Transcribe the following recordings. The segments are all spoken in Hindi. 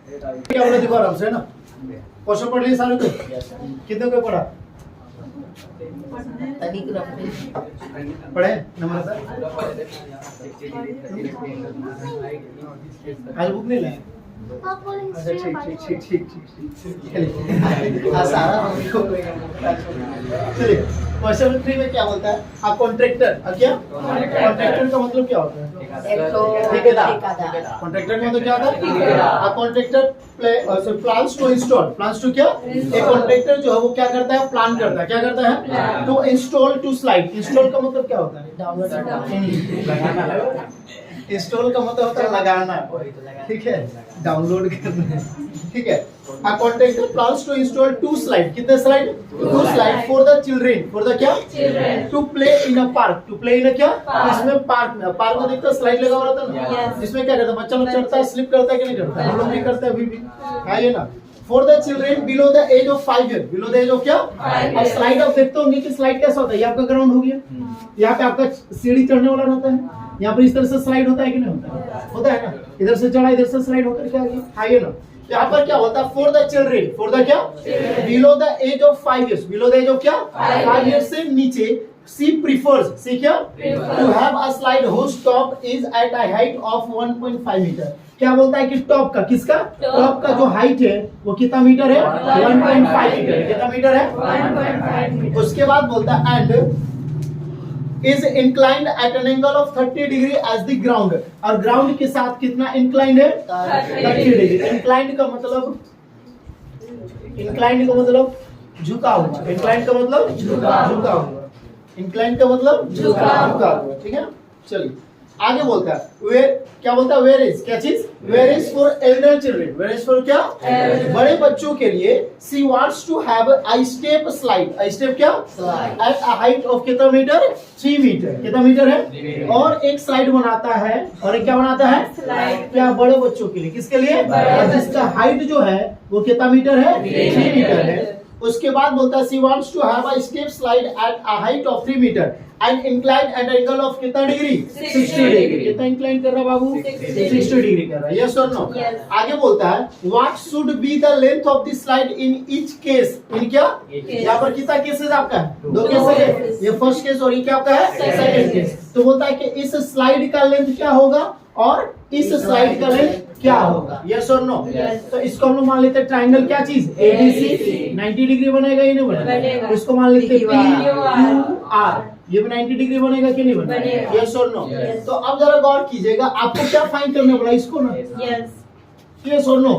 क्या बोला देखो आराम से ना। क्वेश्चन पढ़ लिए सारे को? कितने को पढ़ा? पढ़े नंबर सर? आज बुक नहीं लाए? अच्छा ठीक सारा चलिए क्वेश्चन 3 में क्या बोलता है? आप कॉन्ट्रैक्टर क्या? कॉन्ट्रैक्टर का मतलब क्या होता है? ठेकेदार। कॉन्ट्रैक्टर का मतलब क्या होता है? आप contractor plans to install, plans to क्या? एक कॉन्ट्रैक्टर जो है वो क्या करता है? प्लान करता है। क्या करता है? To install to slide. Install का मतलब क्या होता है? इंस्टॉल का मतलब होता है लगाना, ठीक है, डाउनलोड करना, ठीक है। A contractor plans to install 2 slide. कितने slide? 2 slide for the children. For the क्या? To play in a park. To play in a क्या? इसमें पार्क में, पार्क में देखते स्लाइड लगा हुआ रहता है ना, जिसमें क्या करता है बच्चा लोग चढ़ता है, स्लिप करता है कि नहीं करता है? हम लोग भी करते हैं अभी भी, है ये ना। For the children below the age of 5 years. Below the age of क्या? अब स्लाइड आप देखते होंगे कि स्लाइड कैसा होता है? ये आपका ग्राउंड हो गया, यहाँ पे आपका सीढ़ी चढ़ने वाला रहता है, यहाँ पर इस तरह से स्लाइड होता है कि नहीं होता है? होता है ना, इधर से चढ़ा इधर से स्लाइड होकर क्या आगे आइए ना। यहाँ पर क्या होता है? For the children, for the क्या? Below the age of 5 years. Below the age of क्या? 5 years से नीचे सी प्रीफर्स, सी क्या? To have a slide whose top is at a height of 1.5 metre. क्या बोलता है कि टॉप का, किसका? टॉप का जो हाइट है वो कितना मीटर है? 1.5 मीटर। कितना मीटर है? 1.5 मीटर। उसके बाद बोलता है and is inclined at an angle of 30 degree as the ground. और ग्राउंड के साथ कितना inclined है? 30 डिग्री। inclined का मतलब, inclined का मतलब झुका हुआ। inclined का मतलब झुका हुआ। inclined का मतलब झुका हुआ, ठीक है। चलिए आगे बोलता है वेयर, क्या बोलता है? वेयर इज, क्या चीज? Whereas for elder children. Whereas for क्या? बड़े बच्चों के लिए she wants to have a step slide. A step क्या? Slide at a height of कितना मीटर? 3 मीटर। कितना मीटर है? और एक स्लाइड बनाता है, और एक क्या बनाता है? स्लाइड। क्या? बड़े बच्चों के लिए। किसके लिए? जिसका हाइट जो है वो कितना मीटर है? 3 मीटर है। उसके बाद बोलता है she wants to have a step slide at a height of 3 metre and inclined at angle of कितना डिग्री? 60 डिग्री। कितना इंक्लाइन कर रहा है बाबू? 60 डिग्री कर रहा है। यस और नो? आगे बोलता है what should be the length of the slide in each case. In क्या? यहाँ पर कितना केसेस आपका है? 2 केसेस है, ये फर्स्ट केस और ये क्या आपका है? Second case. तो बोलता है कि इस स्लाइड का लेंथ क्या होगा और इस स्लाइड का लेंथ क्या होगा? यस और नो? तो इसको हम लोग मान लेते हैं ट्राइंगल, क्या चीज? एबीसी। 90 डिग्री बनेगा ये नहीं बनेगा? इसको मान लेते हैं PQR, ये भी 90 डिग्री बनेगा कि नहीं बनेगा? यस और नो? तो अब जरा गौर कीजिएगा, आपको क्या फाइंड करने बोला इसको ना? यस और नो?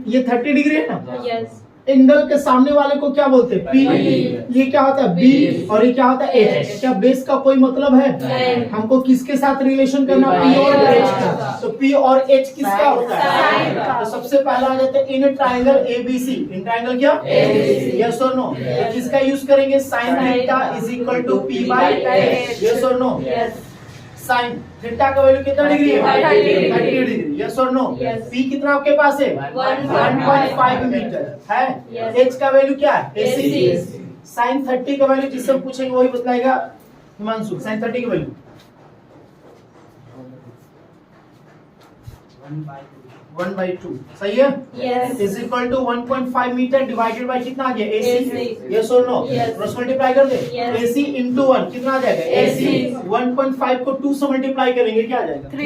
ये 30 डिग्री है ना? यस। एंगल के सामने वाले को क्या बोलते हैं? पी। ये क्या होता है? बी। और ये क्या होता है? एच। क्या बेस का कोई मतलब है? हमको किसके साथ रिलेशन करना? पी और एच का। तो पी और एच किसका होता है? तो सबसे पहला आ जाता है in triangle ABC. In triangle क्या? एबीसी। यस और नो? किसका यूज करेंगे? Sine theta is equal to P by H. Yes और नो? साइन थीटा का वैल्यू कितना डिग्री है? 30 डिग्री। यस और नो? पी कितना आपके पास है? 1.5 मीटर है। एच का वैल्यू क्या है? 80। साइन 30 का वैल्यू जिससे हम पूछेंगे वही बतलाएगा हिमांशु। साइन 30 की वैल्यू 1/2 सही है? Yes. Is equal to 1.5 metre divided by कितना आ गया? AC। यस और नो? क्रॉस मल्टीप्लाई कर दे। AC into 1 कितना आ जाएगा? AC। 1.5 को 2 से मल्टीप्लाई करेंगे क्या आ जाएगा? 3।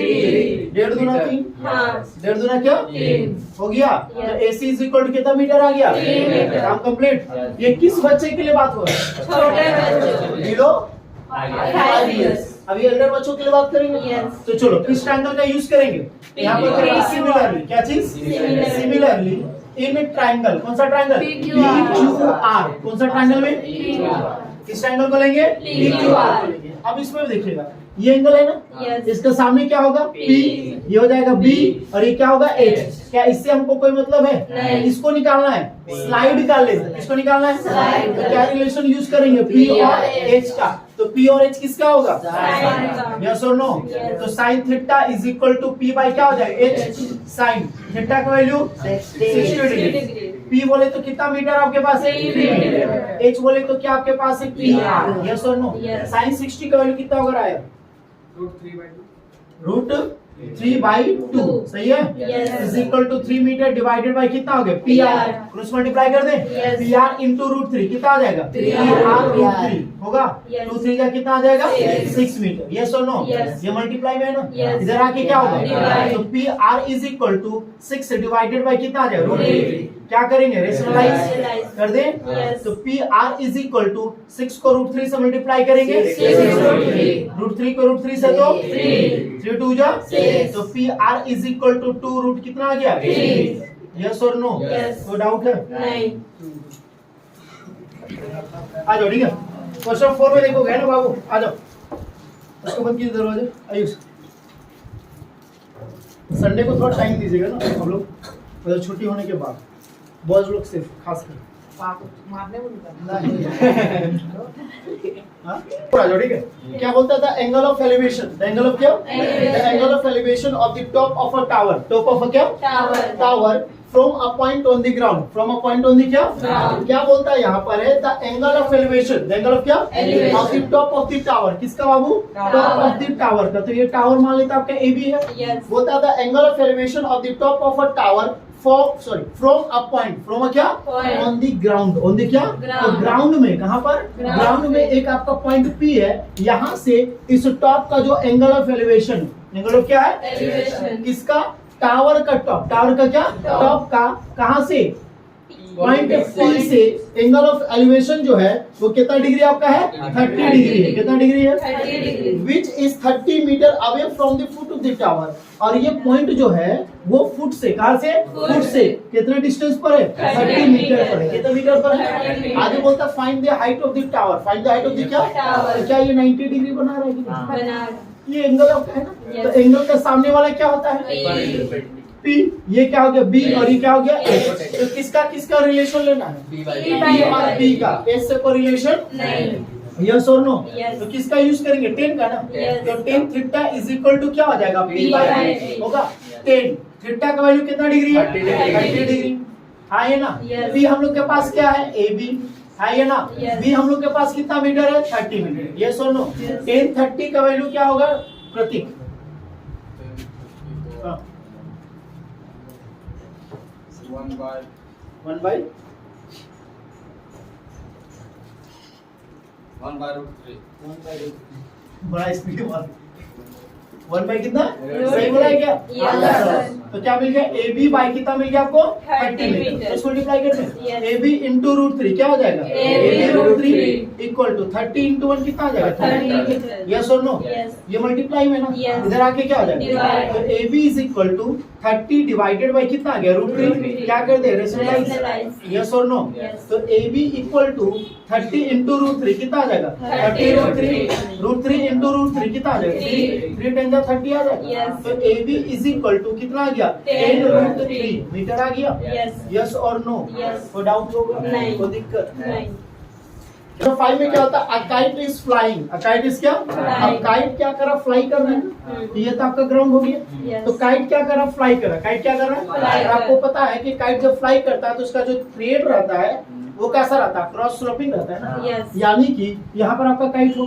1.5 दूना 3। हाँ। 1.5 दूना क्या? 3 हो गया। तो AC इज इक्वल टू कितना मीटर आ गया? 3 मीटर। काम कंप्लीट। ये किस बच्चे के लिए बात हो रहा है? छोटे बच्चे बिलो 5 years। अभी एल्डर बच्चों के लिए बात करेंगे। तो चलो किस ट्रायंगल का यूज करेंगे? यहाँ पर करेंगे सिमिलरली। क्या चीज? Similarly in triangle. कौन सा ट्रायंगल? PQR। कौन सा ट्रायंगल में? किस ट्रायंगल को लेंगे? PQR को लेंगे। अब इसमें देखिएगा ये एंगल है ना, इसके सामने क्या होगा? P। ये हो जाएगा B और ये क्या होगा? H। क्या इससे हमको कोई मतलब है? नहीं। इसको निकालना है स्लाइड का लेंथ। इसको निकालना है स्लाइड। तो क्या रिलेशन यूज करेंगे? P और H का। तो P और H किसका होगा? यस और नो? तो sine theta is equal to P by क्या हो जाएगा? H। साइन थीटा का वैल्यू 60 डिग्री। P बोले तो कितना मीटर आपके पास है? 3 मीटर। H बोले तो क्या आपके पास है? PR। यस और नो? साइन 60 का वैल्यू कितना होगा? आया √3/2। 3/2 सही है, is equal to 3 metre divided by कितना हो गया PR, क्रॉस मल्टीप्लाई कर दे, PR इंटू √3 कितना आ जाएगा, PR√3 होगा, 2 3 का कितना आ जाएगा 6 मीटर, यस और नो, ये मल्टीप्लाई में है ना, इधर आके क्या होगा, तो PR is equal to 6 divided by कितना आ जाएगा √3, क्या करेंगे रेशनलाइज कर दें, तो PR इज इक्वल टू 6 को √3 से मल्टीप्लाई करेंगे, √3 को √3 से तो 3 2 जा, तो PR is equal to 2 root कितना आ गया, यस और नो, कोई डाउट है नहीं। आ जाओ, ठीक है, क्वेश्चन 4 में देखोगे ना बाबू, आ जाओ, उसको बंद कीजिए दरवाजे, आयुष संडे को थोड़ा टाइम दीजिएगा ना हम लोग, मतलब छुट्टी होने के बाद बॉयज लोग सिर्फ खास कर मारने को ठीक है, क्या बोलता था, angle of elevation, the angle of क्या, the angle of elevation of the top of a tower, top of a क्या, tower from a point on the ground, from a point on the क्या, क्या बोलता है यहाँ पर है, the angle of elevation, the angle of क्या, of the top of the tower, किसका बाबू, टॉप ऑफ द टावर का, तो ये टावर मान लेता आपका AB है, बोलता है the angle of elevation of the top of a tower from a point, from a क्या, on the ground, on the क्या, तो ग्राउंड में, कहां पर, ग्राउंड में एक आपका पॉइंट P है, यहाँ से इस टॉप का जो angle of elevation, angle of क्या है, एलिवेशन, किसका, टावर का टॉप, टावर का क्या, टॉप का, कहां से, पॉइंट P से एंगल ऑफ एलिवेशन जो है वो कितना डिग्री आपका है, 30 डिग्री है, कितना डिग्री है, 30 degree, which is 30 metre away from the foot of the tower, और ये पॉइंट जो है वो फुट से, कहां से, फुट से कितने डिस्टेंस पर है, 30 मीटर पर है, कितने मीटर पर है, आगे बोलता है find the height of the tower, find the height of the क्या, तो क्या ये 90 डिग्री बना रहा है कि नहीं, ये एंगल ऑफ है ना, तो एंगल का सामने वाला क्या होता है P, ये क्या हो गया B, और ये क्या हो गया H, तो किसका किसका रिलेशन लेना है, B और B का, H से कोई रिलेशन नहीं, यस और नो, तो किसका यूज करेंगे, 10 का ना, तो 10 थीटा इज इक्वल टू क्या हो जाएगा, P/H होगा, 10 थीटा का वैल्यू कितना डिग्री है, 30 डिग्री, हाँ ये ना, B हम लोग के पास क्या है, AB है ये ना, B हम लोग के पास कितना मीटर है, 30 मीटर, यस और नो, 10 30 का वैल्यू क्या होगा, प्रतीक 1/√3 बड़ा स्पीड 1 बाई कितना, सही बोला है क्या, तो क्या मिल गया, AB बाई कितना मिल गया आपको, 30 मीटर, इसको मल्टीप्लाई करते हैं, AB इंटू √3 क्या हो जाएगा, AB√3 इक्वल टू 30 इंटू 1 कितना आ जाएगा, 30, यस और नो, ये मल्टीप्लाई में ना, इधर आके क्या हो जाएगा, तो AB is equal to 30 divided by कितना आ गया, √3, क्या कर दे रेशनलाइज, यस और नो, तो AB इक्वल टू 30 इंटू √3 कितना आ जाएगा, 30√3 इंटू √3 कितना आ जाएगा, 3 10 30 आ जाएगा, तो AB इज इक्वल टू कितना आ गया, 10√3 मीटर आ गया, यस और नो, कोई डाउट होगा, कोई दिक्कत नहीं। तो 5 में क्या होता है, a kite is flying, a kite is क्या, अब काइट क्या कर रहा, फ्लाई कर रहा है, तो ये तो आपका ग्राउंड हो गया, तो काइट क्या कर रहा, फ्लाई कर रहा है, काइट क्या कर रहा है, आपको पता है कि काइट जब फ्लाई करता है तो उसका जो थ्रेड रहता है वो कैसा रहता है, क्रॉस स्लोपिंग रहता है ना, यानी कि यहाँ पर आपका काइट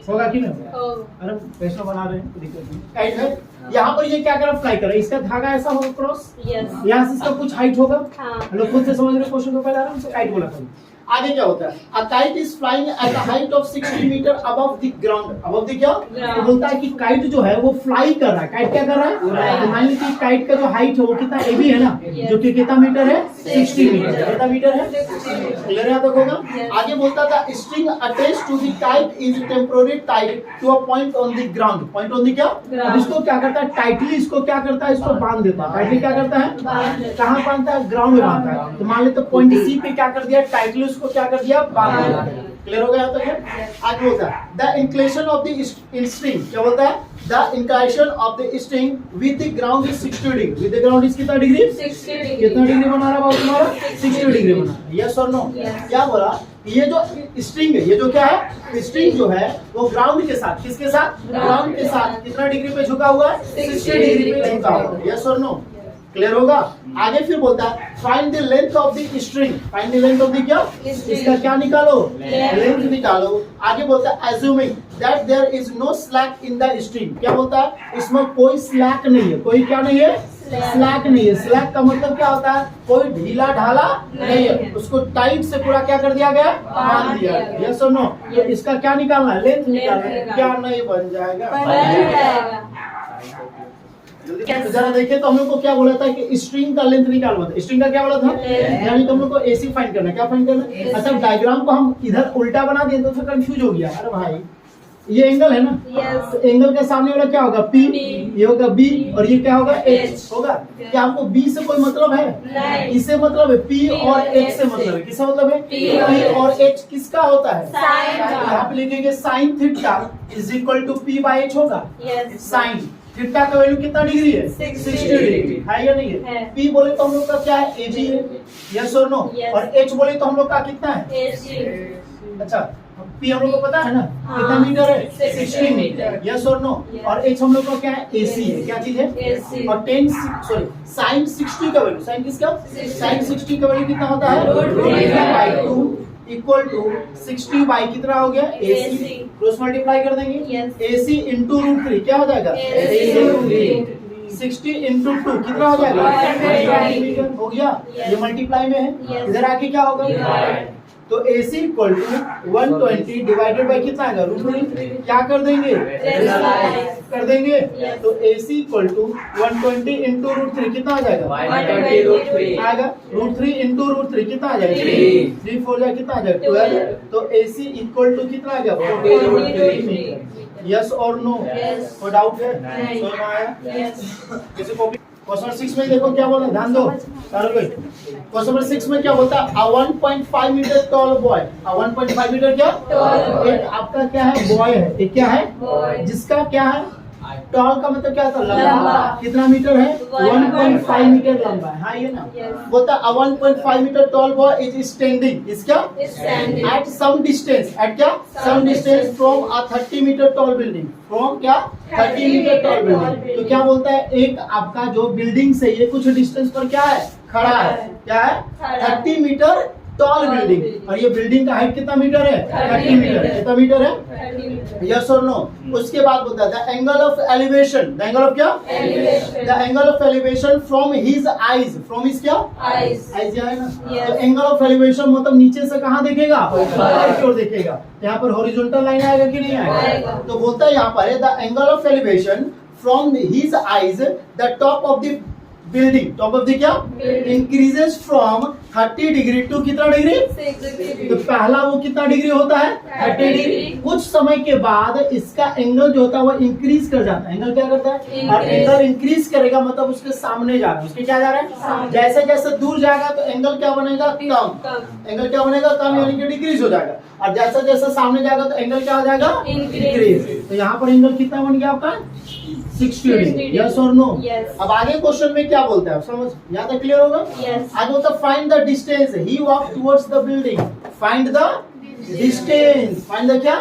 होगा कि नहीं, अरे पैसा बना रहे हैं, दिक्कत नहीं, काइट है, यहाँ पर ये क्या कर रहा, फ्लाई कर रहा है, इसका धागा ऐसा होगा क्रॉस, यहाँ से इसका कुछ हाइट होगा, हम लोग खुद से समझ रहे क्वेश्चन को, पहले आराम से काइट बोला था, आगे क्या होता है, a kite is flying at a height of 60 metre above the ground, above the क्या, तो बोलता है कि काइट जो है वो फ्लाई कर रहा है, काइट क्या कर रहा है, तो मान लीजिए कि काइट का जो हाइट है वो कितना AB है ना, जो कि कितना मीटर है, 60 मीटर, कितना मीटर है, क्लियर है तक होगा, आगे बोलता था string attached to the kite is temporary tied to a point on the ground, point on the क्या, अब इसको क्या करता है, टाइटली इसको क्या करता है, इसको बांध देता है, टाइटली क्या करता है, कहाँ बांधता है, ग्राउंड में बांधता है, तो मान लेते पॉइंट C पे क्या कर दिया, टाइटली उसको क्या कर दिया, क्लियर हो गया, तो आगे बोलता है the inclination of the string, क्या बोलता है, the inclination of the string with the ground is 60 degree, with the ground is कितना डिग्री, 60 डिग्री, कितना डिग्री बना रहा है तुम्हारा, 60 डिग्री बना, यस और नो, क्या बोला, ये जो स्ट्रिंग है, ये जो क्या है, स्ट्रिंग जो है वो ग्राउंड के साथ, किसके साथ, ग्राउंड के साथ कितना डिग्री पे झुका हुआ है, 60 डिग्री पे झुका हुआ है, यस और नो, क्लियर होगा। आगे फिर बोलता है find the length of the string, find the length of the क्या, इसका क्या निकालो, लेंथ निकालो। आगे बोलता है assuming that there is no slack in the string, क्या बोलता है, इसमें कोई स्लैक नहीं है, कोई क्या नहीं है, स्लैक नहीं है। स्लैक का मतलब क्या होता है, कोई ढीला ढाला नहीं है, उसको टाइट से पूरा क्या कर दिया गया, बांध दिया गया। यस और नो। तो इसका क्या निकालना है, लेंथ निकालना है, क्या नहीं बन जाएगा। तो जरा देखिए, तो हम लोग को क्या बोला था कि स्ट्रिंग का लेंथ निकालना था, स्ट्रिंग का क्या बोला था, यानी तुम लोग को एसी फाइंड करना, क्या फाइंड करना। अच्छा डायग्राम को हम इधर उल्टा बना दिए तो फिर कंफ्यूज हो गया। अरे भाई ये एंगल है ना, तो एंगल के सामने वाला क्या होगा, P, ये होगा B और ये क्या होगा, H होगा। क्या आपको B से कोई मतलब है, इससे मतलब है, P और H से मतलब है, किससे मतलब है, P और H किसका होता है, यहाँ पे लिखेंगे sine theta is equal to P by H होगा। साइन थीटा का वैल्यू कितना डिग्री है, 60 डिग्री है या नहीं है। P बोले तो हम लोग का क्या है, AB है, यस और नो। और H बोले तो हम लोग का कितना है, अच्छा P हम लोग को पता है ना, कितना मीटर है, 60 मीटर, यस और नो। और H हम लोग का क्या है, AC है, क्या चीज है, और साइन 60 का वैल्यू, साइन किसका, साइन 60 का वैल्यू कितना होता है, √3/2 इक्वल टू 60 बाई कितना हो गया, AC, क्रॉस मल्टीप्लाई कर देंगे, AC इंटू √3 क्या हो जाएगा, 60 इंटू 2 कितना हो जाएगा, हो गया। ये मल्टीप्लाई में है, इधर आके क्या होगा, तो AC equal to 120 divided by कितना आएगा, √3, क्या कर देंगे, कर देंगे। तो AC इक्वल टू 120 इंटू √3 कितना आ जाएगा, 120 आएगा, √3 इंटू √3 कितना आ जाएगा, 3 4 जाए कितना आ जाएगा, 12। तो AC इक्वल टू कितना आ गया, 43 मीटर। यस और नो, कोई डाउट है, समझ में आया। किसी को क्वेश्चन 6 में देखो क्या बोला, ध्यान दो सारे भाई। क्वेश्चन नंबर 6 में क्या बोलता है, a 1.5 metre tall boy, a 1.5 metre क्या, एक आपका क्या है, बॉय है, एक क्या है, जिसका क्या है, टॉल का मतलब क्या होता है, लंबा, कितना मीटर है, 1.5 मीटर लंबा है, हाँ ये ना। बोलता है a 1.5 metre tall boy is standing, इसका एट सम डिस्टेंस, एट क्या, some distance from a 30 metre tall building, from क्या, 30 मीटर टॉल बिल्डिंग। तो क्या बोलता है, एक आपका जो बिल्डिंग से ये कुछ डिस्टेंस पर क्या है, खड़ा है, क्या है, 30 मीटर टॉल बिल्डिंग। और ये बिल्डिंग का हाइट कितना मीटर है, 30 मीटर, कितना मीटर है, यस और नो। उसके बाद बोलता है the angle of elevation, the angle of क्या, the angle of elevation from his eyes, from his क्या, आईज है ना। तो एंगल ऑफ एलिवेशन मतलब नीचे से कहाँ देखेगा, ऊपर की ओर देखेगा। यहाँ पर हॉरिजॉन्टल लाइन आएगा कि नहीं आएगा। तो बोलता है यहाँ पर है the angle of elevation from his eyes the top of the building, top of the क्या, इंक्रीजेस फ्रॉम 30 डिग्री टू कितना डिग्री, तो पहला वो कितना डिग्री होता है, 30 डिग्री। कुछ समय के बाद इसका एंगल जो होता है वो इंक्रीज कर जाता है। एंगल क्या करता है, और एंगल इंक्रीज करेगा मतलब उसके सामने जा रहा है, उसके क्या जा रहा है, जैसे जैसे दूर जाएगा तो एंगल क्या बनेगा, कम, एंगल क्या बनेगा, कम, यानी कि डिक्रीज हो जाएगा। और जैसा जैसा सामने जाएगा तो एंगल क्या हो जाएगा, इंक्रीज। तो यहाँ पर एंगल कितना बन गया आपका, 60 डिग्री, यस और नो। अब आगे क्वेश्चन में क्या बोलता है, समझ यहाँ तक क्लियर होगा। आगे बोलता है find the distance, he walk towards the building, find the distance, find the क्या,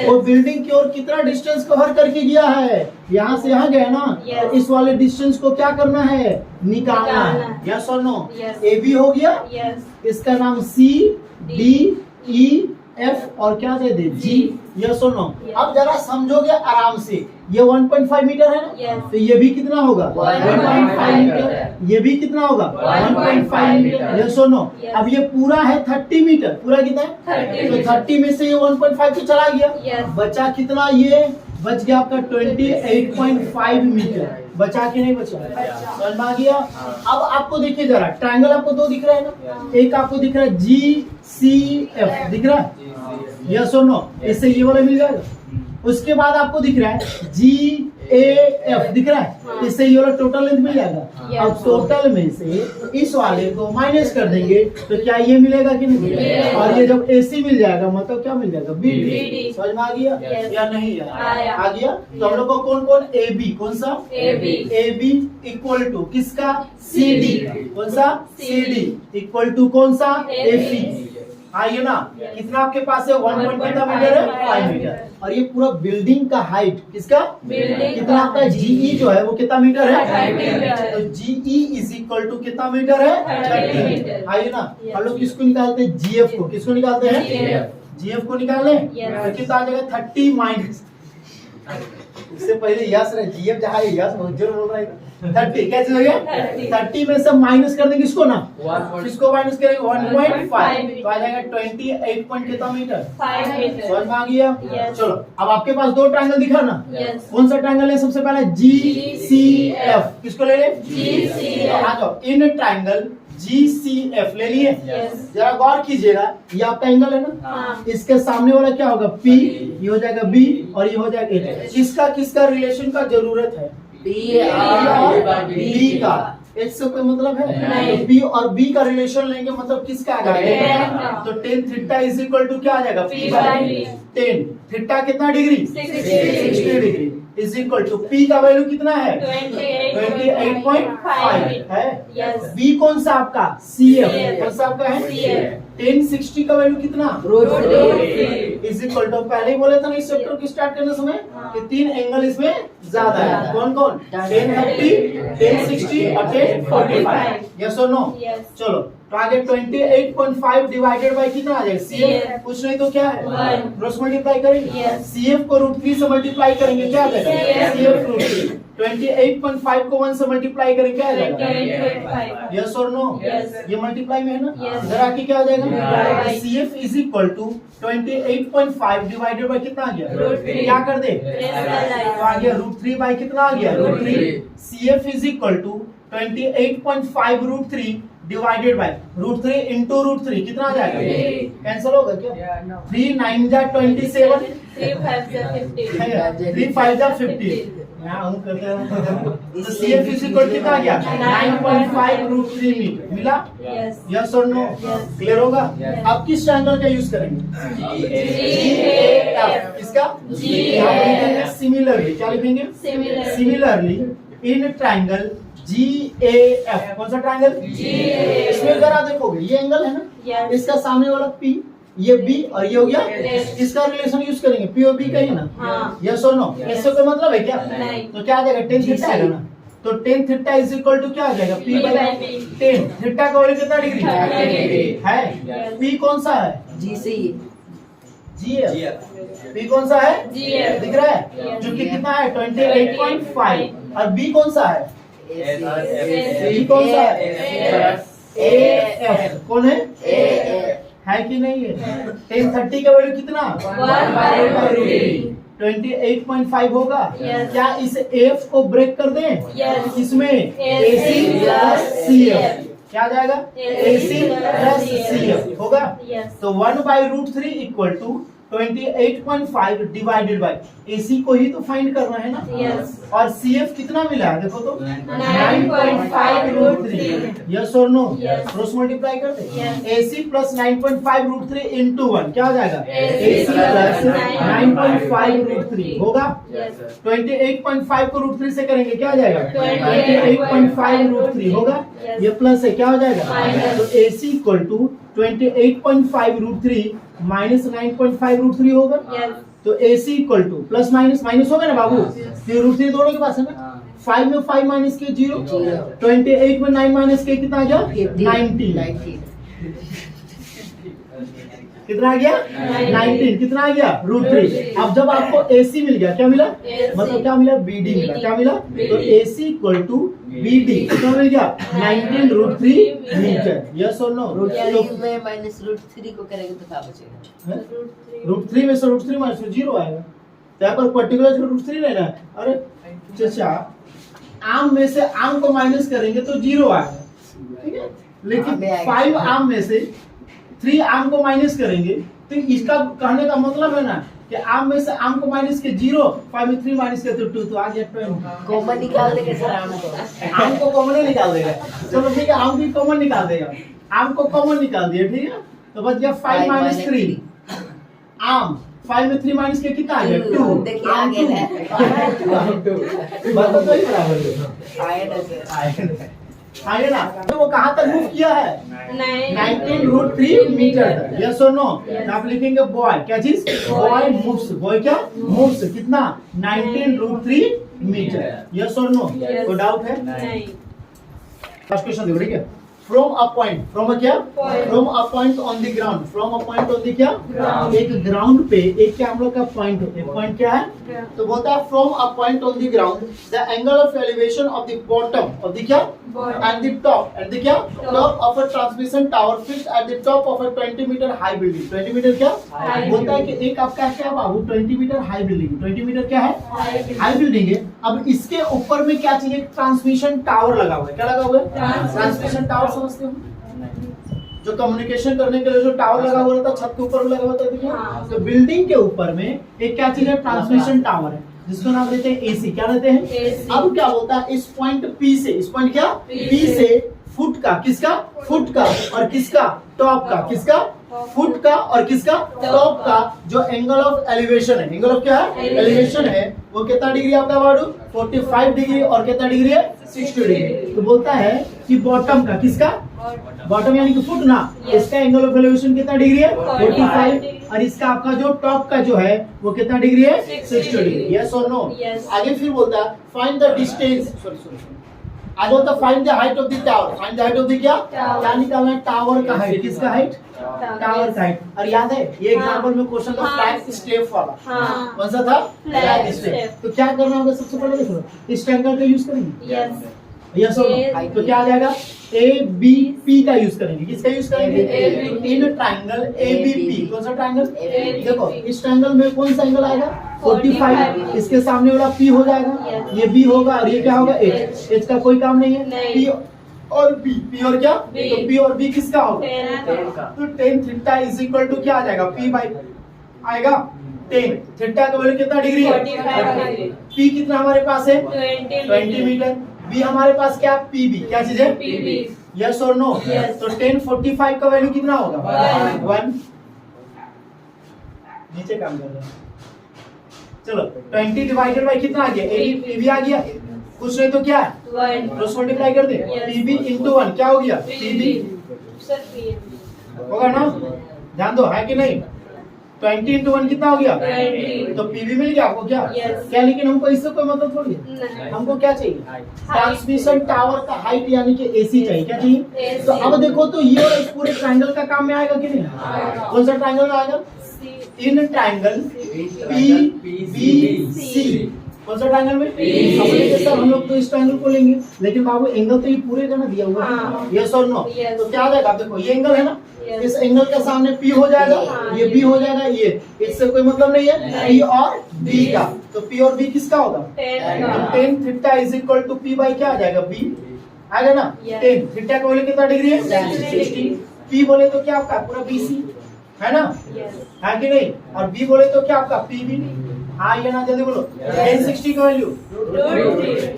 वो बिल्डिंग की ओर कितना डिस्टेंस कवर करके गया है, यहाँ से यहाँ गया ना, तो इस वाले डिस्टेंस को क्या करना है, निकालना है, यस और नो। ए बी हो गया, इसका नाम C D E F और क्या दे दे, G, यस और नो। अब जरा समझोगे आराम से, ये 1.5 मीटर है ना, तो ये भी कितना होगा, 1.5 मीटर, ये भी कितना होगा, 1.5 मीटर, यस और नो। अब ये पूरा है 30 मीटर, पूरा कितना है, तो 30 में से ये 1.5 तो चला गया, बचा कितना, ये बच गया आपका 28.5 मीटर, बचा के नहीं बचा, समझ में आ गया। अब आपको देखिए जरा, ट्रायंगल आपको दो दिख रहा है ना, एक आपको दिख रहा है GCF, दिख रहा है, यस और नो, इससे ये वाला मिल जाएगा। उसके बाद आपको दिख रहा है GAF, दिख रहा है, इससे ये वाला टोटल लेंथ मिल जाएगा। अब टोटल में से इस वाले को माइनस कर देंगे तो क्या ये मिलेगा कि नहीं, और ये जब AC मिल जाएगा मतलब क्या मिल जाएगा, BD। समझ में आ गया या नहीं, आ गया। तो हम लोग को कौन कौन, AB, कौन सा, AB इक्वल टू किसका, CD, कौन सा, CD इक्वल टू कौन सा, FE, आइए ना, कितना आपके पास है, 1 कितना मीटर है, 5 मीटर। और ये पूरा बिल्डिंग का हाइट किसका, कितना आपका GE जो है वो कितना मीटर है, तो GE इज इक्वल टू कितना मीटर है? 30 मीटर। आइए ना हम लोग किसको निकालते हैं? जीएफ को। किसको निकालते हैं? GF। जीएफ को निकालें तो कितना आ जाएगा? 30 माइनस, उससे पहले यस रहे, जीएफ जहाँ है यस बहुत जोर बोल रहा है। 30 कैसे हो गया? 30 में से माइनस कर देंगे इसको ना, किसको माइनस करेंगे? 1.5 तो आ जाएगा 28 पॉइंट कितना मीटर? 5 मीटर। समझ में आ गया? Yes। चलो अब आपके पास दो ट्रायंगल दिखा ना, Yes। कौन सा ट्रायंगल है? सबसे पहले GCF, किसको ले लें? GCF। तो आ जाओ, इन ट्रायंगल GCF ले लिए। Yes। जरा गौर कीजिएगा, ये आपका एंगल है ना, हाँ। इसके सामने वाला क्या होगा? P, ये हो जाएगा B और ये हो जाएगा A। किसका किसका रिलेशन का जरूरत है? B और B का। एक से कोई मतलब है? नहीं। तो B और B का रिलेशन लेंगे मतलब किसका आ जाएगा? 10 का। तो tan theta is equal to क्या आ जाएगा? P by B। tan theta कितना degree? 60 degree is equal to P का वैल्यू कितना है? 28.5 है। Yes। B कौन सा आपका? CF। CF। कौन सा आपका है? CF। tan 60 का वैल्यू कितना? √3। इज इक्वल टू, पहले ही बोले था ना इस चैप्टर को स्टार्ट करने समय कि तीन एंगल इसमें ज्यादा है। कौन कौन? tan 30, tan 60 और tan 45। यस और नो? Yes। चलो तो आगे 28.5 डिवाइडेड बाय कितना आ जाएगा? CF। CF। कुछ नहीं तो क्या है? 1। क्रॉस मल्टीप्लाई करेंगे। Yes। CF को √3 से मल्टीप्लाई करेंगे, क्या आ जाएगा? CF। CF √3। 28.5 को 1 से मल्टीप्लाई करेंगे, क्या आ जाएगा? 28.5। यस और नो? Yes। ये मल्टीप्लाई में है ना? Yes। इधर आके क्या आ जाएगा? Divide। CF is equal to 28.5 divided by कितना आ गया? √3। क्या कर दे? Rationalize। तो आ गया √3 बाय कितना आ गया? √3। CF is equal to 28.5 √3 divided by √3 into √3 कितना आ जाएगा? 3। कैंसिल होगा क्या? 3 9 जा 27, 3 5 जा 15। 3 5 जा 50। यहाँ हम करते हैं तो CF इज इक्वल कितना आ गया? 9.5 √3 मीटर मिला। Yes। यस और नो? Yes। क्लियर होगा? Yes। अब किस ट्रायंगल का यूज करेंगे? GAF। किसका? GAF। यहाँ पे लिखेंगे सिमिलरली। क्या लिखेंगे? Similarly। Similarly in triangle GAF। कौन सा ट्रायंगल? GAF। इसमें जरा देखोगे, ये एंगल है ना, Yes। इसका सामने वाला P, ये B और ये हो गया। Yes। इसका रिलेशन यूज करेंगे, P और B का ही ना। हाँ। यस और नो? इससे कोई मतलब है क्या? नहीं। तो क्या आ जाएगा? tan थीटा आएगा ना, तो tan theta is equal to क्या आ जाएगा? P P by by B। tan theta का वैल्यू कितना डिग्री 30 डिग्री है? Yes। P कौन सा है? GF। P कौन सा है? GF। दिख रहा है? Yes। जो कि कितना है? 28.5। और B कौन सा है? B कौन सा है? AF। कौन है? है कि नहीं है? tan 30 का वैल्यू कितना? 1/3। 28.5 होगा। Yes। क्या इस AF को ब्रेक कर दें? Yes। इसमें AC plus CF क्या आ जाएगा? AC plus CF होगा। Yes। तो 1/√3 equal to 28.5 divided by AC को ही तो फाइंड करना है ना। Yes। और CF कितना मिला है देखो तो 9.5√3। यस और नो? Yes। क्रॉस मल्टीप्लाई कर दे। Yes। AC प्लस 9.5√3 इंटू 1 क्या हो जाएगा? AC प्लस plus 9.5√3 होगा। Yes। 28.5 को √3 से करेंगे, क्या हो जाएगा? 28.5 होगा। Yes। ये प्लस है, क्या हो जाएगा? Minus। तो AC इक्वल टू 28.5√3 माइनस 9.5√3 होगा। Yes। तो AC equal two plus minus minus होगा ना बाबू? फिर √3 दोनों के पास है ना। 5 में 5 माइनस के 0, 28 में 9 माइनस के कितना आ गया? 19। कितना आ गया? 19। कितना आ गया? √3। अब जब आपको AC मिल गया, क्या मिला? AC। मतलब क्या मिला? BD मिला। क्या मिला? तो AC इक्वल टू BD कितना मिल गया? 19√3 मीटर। यस और नो? में माइनस √3 को करेंगे तो क्या बचेगा? √3 में से √3 माइनस 0 आएगा। तो यहाँ पर पर्टिकुलर √3 लेना है। अरे चाचा, आम में से आम को माइनस करेंगे तो 0 आएगा, ठीक है? लेकिन 5 आम में से 3 आम को माइनस करेंगे तो इसका कहने का मतलब है ना कि आम में से आम को माइनस के 0, 5 में 3 माइनस के तो 2, तो आ गया 20। कॉमन निकाल देंगे सर आम को कॉमन निकाल देगा। चलो ठीक है, आम भी कॉमन निकाल देगा। आम को कॉमन निकाल दिया, ठीक है? तो बच गया 5 माइनस 3 आम। 5 में 3 माइनस के कितना आ गया? 2। देखिए आगे है बात तो वही बराबर है। आगे ना, तो वो कहाँ तक मूव किया है? 19√3 मीटर तक। यस और नो? आप लिखेंगे बॉय, क्या चीज? Boy moves. बॉय क्या मूव्स? कितना? 19√3 मीटर। यस और नो? कोई डाउट है? नहीं। फर्स्ट क्वेश्चन देखो, ठीक है। From a point, from a क्या, Point. From a point on the ground, from a point on the क्या, Ground. एक ग्राउंड पे एक क्या हम लोग का पॉइंट है, एक पॉइंट क्या है, तो बोलता है from a point on the ground the angle of elevation of the bottom of the क्या, and the top, and the क्या, top of a transmission tower fixed at the top of a 20 metre high building. 20 metre क्या High बोलता है कि एक आपका क्या बाबू 20 मीटर हाई बिल्डिंग, 20 मीटर क्या है, हाई बिल्डिंग है। अब इसके ऊपर में क्या चाहिए, ट्रांसमिशन टावर लगा हुआ है, क्या लगा हुआ है, ट्रांसमिशन टावर, समझते हो, जो कम्युनिकेशन करने के लिए जो टावर लगा हुआ रहता है, छत के ऊपर लगा हुआ रहता है, हाँ। तो बिल्डिंग के ऊपर में एक क्या चीज है, ट्रांसमिशन टावर है, जिसको नाम देते हैं एसी, क्या देते हैं, AC। अब क्या होता है, इस पॉइंट पी से, इस पॉइंट क्या, P पी से फुट का, किसका, फुट का, और किसका, टॉप का, किसका, फुट का, और किसका, टॉप का, जो एंगल ऑफ एलिवेशन है, एंगल ऑफ क्या है, एलिवेशन है, वो कितना डिग्री आपका बाबू, 45 डिग्री, और कितना डिग्री है, 60 डिग्री। तो बोलता है कि बॉटम का, किसका, बॉटम यानी कि फुट ना, Yes. इसका एंगल ऑफ एलिवेशन कितना डिग्री है, 45, 45, और इसका आपका जो टॉप का जो है वो कितना डिग्री है, 60 डिग्री। यस और नो। Yes. आगे फिर बोलता है फाइंड द डिस्टेंस, आगे बोलता है find the height of the tower, find the height of the क्या, Tower. क्या निकालना है, टावर का हाइट, किसका हाइट, टावर का हाइट। और याद है ये हाँ। एग्जांपल में क्वेश्चन था हाँ। फ्लैग स्टेप वाला, हाँ। कौन सा था, Flag फ्लैग step। स्टेप। तो क्या करना होगा, सबसे पहले देखो इस ट्रायंगल का यूज करेंगे, यस यस और नो। तो क्या आ जाएगा, ए बी पी का यूज करेंगे, किसका यूज करेंगे, ABP। In triangle A B P, कौन सा ट्रायंगल, ABP। देखो इस ट्रायंगल में कौन सा एंगल आएगा, 45, इसके सामने वाला पी हो जाएगा, Yes। ये बी होगा, और ये क्या होगा, एच, एच का कोई काम नहीं है, नहीं। पी और बी, पी और क्या, B। तो पी और बी किसका होगा, 10 तो tan theta is equal to क्या आ जाएगा, पी बाई आएगा 10, थीटा का वैल्यू कितना डिग्री है, 45 डिग्री। पी कितना हमारे पास है, 20 20 मीटर, बी हमारे पास क्या, पीबी, क्या चीज है, पीबी। यस और नो। Yes। तो 10 45 का वैल्यू कितना होगा, One। 1, नीचे काम कर रहे हैं, चलो 20 डिवाइडेड बाय कितना आ गया, पीबी आ गया, कुछ नहीं तो क्या है, 1 क्रॉस मल्टीप्लाई कर दे, Yes। पीबी इंटू 1 क्या हो गया, पीबी सर पीबी होगा ना, ध्यान दो, है कि नहीं, 20 इंटू 1 कितना हो गया, 20। तो पीबी मिल गया आपको क्या, Yes। क्या, लेकिन हमको इससे कोई मतलब थोड़ी है, नहीं। हमको क्या चाहिए, ट्रांसमिशन टावर का हाइट यानी कि एसी चाहिए, क्या चाहिए, AC। तो अब देखो तो ये और इस पूरे ट्रायंगल का काम में आएगा कि नहीं, आएगा। कौन सा ट्रायंगल में आएगा, in triangle P B C, कौन सा ट्रायंगल में, अब देखिए सर हम लोग तो इस ट्रायंगल को लेंगे, लेकिन बाबू एंगल तो ये पूरे का ना दिया हुआ है, हाँ। यस और नो, Yes। तो क्या आ जाएगा, आप देखो ये एंगल है ना, Yes। इस एंगल के सामने पी हो जाएगा, हाँ। ये बी हो जाएगा, ये इससे कोई मतलब नहीं है, नहीं। पी और बी का, तो पी और बी किसका होगा, 10 तो का 10 theta is equal to P by क्या आ जाएगा, बी आएगा ना, Yes। 10 थीटा का वैल्यू कितना डिग्री है, 60। पी बोले तो क्या आपका पूरा बीसी है ना, यस है कि नहीं, और बी बोले तो क्या आपका पीबी, हाँ ये ना, जल्दी बोलो, 1060 का वैल्यू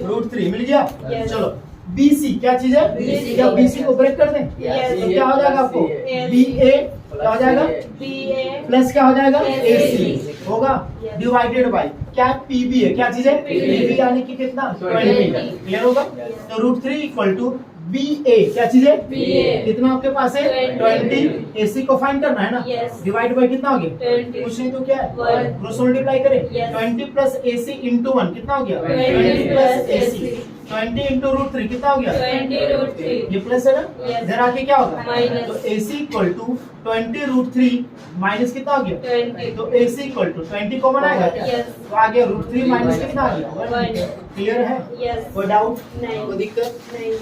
√3 मिल गया। Yes। चलो बीसी क्या चीज है, BC। क्या बीसी को ब्रेक कर दें, Yes। तो क्या हो जाएगा आपको, Yes। बी ए क्या हो जाएगा, बीए प्लस क्या हो जाएगा, Yes। एसी होगा, Yes। डिवाइडेड बाय क्या, पीबी है, क्या चीज है, पीबी यानी कि कितना, 20, 20। क्लियर होगा, तो √3 इक्वल टू बी ए क्या चीज है, BA। कितना आपके पास है, 20। एसी को फाइंड करना है ना, Yes। डिवाइड बाय कितना हो गया, 20। कुछ नहीं तो क्या है, 1। क्रॉस मल्टीप्लाई करें, Yes। 20 प्लस एसी इंटू 1 कितना हो गया, 20 प्लस plus एसी, 20 इंटू √3 कितना हो गया, 20 ये प्लस है ना, Yes। इधर आके क्या होगा, Minus। तो एसी इक्वल टू 20 √3 माइनस कितना हो गया, 20 तो एसी इक्वल टू 20 कॉमन आएगा क्या, Yes। तो आ गया √3 माइनस कितना आ गया, One। क्लियर है, यस कोई डाउट, नहीं। कोई दिक्कत, नहीं